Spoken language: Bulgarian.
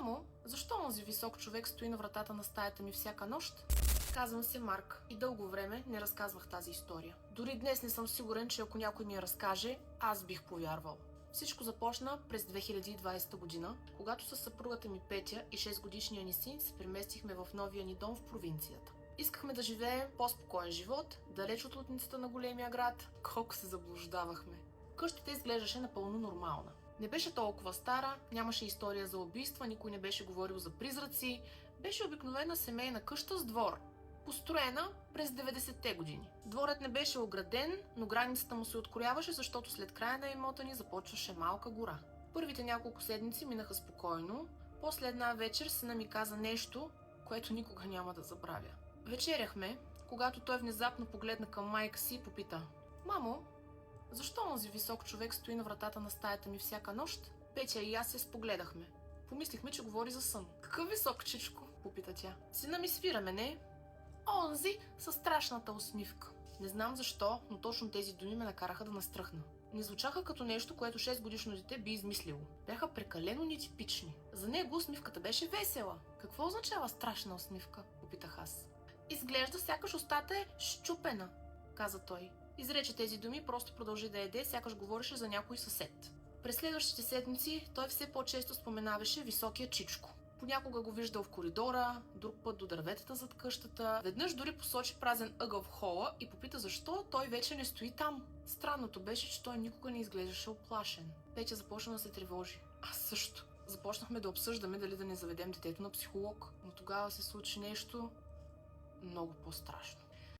Мамо, защо онзи висок човек стои на вратата на стаята ми всяка нощ? Казвам се Марк и дълго време не разказвах тази история. Дори днес не съм сигурен, че ако някой ми я разкаже, аз бих повярвал. Всичко започна през 2020 година, когато със съпругата ми Петя и 6-годишния ни син се преместихме в новия ни дом в провинцията. Искахме да живеем по-спокоен живот, далеч от лудницата на големия град. Колко се заблуждавахме. Къщата изглеждаше напълно нормална. Не беше толкова стара, нямаше история за убийства, никой не беше говорил за призраци. Беше обикновена семейна къща с двор, построена през 90-те години. Дворът не беше ограден, но границата му се открояваше, защото след края на имота ни започваше малка гора. Първите няколко седмици минаха спокойно, после една вечер сина ми каза нещо, което никога няма да забравя. Вечеряхме, когато той внезапно погледна към майка си и попита: „Мамо, защо онзи висок човек стои на вратата на стаята ми всяка нощ?“ Петя и аз се спогледахме. Помислихме, че говори за сън. „Какъв висок, чичко?“ попита тя. Сина ми свира мене. „Онзи със страшната усмивка.“ Не знам защо, но точно тези думи ме накараха да настръхна. Не звучаха като нещо, което 6-годишно дете би измислило. Бяха прекалено нетипични. За него усмивката беше весела. „Какво означава страшна усмивка?“ попитах аз. „Изглежда сякаш устата е счупена“, каза той. Изрече тези думи и просто продължи да яде, сякаш говореше за някой съсед. През следващите седмици той все по-често споменаваше високия чичко. Понякога го виждал в коридора, друг път до дърветата зад къщата. Веднъж дори посочи празен ъгъл в хола и попита защо той вече не стои там. Странното беше, че той никога не изглеждаше оплашен. Петя започна да се тревожи. Аз също. Започнахме да обсъждаме дали да не заведем детето на психолог. Но тогава се случи нещо много по-страшно.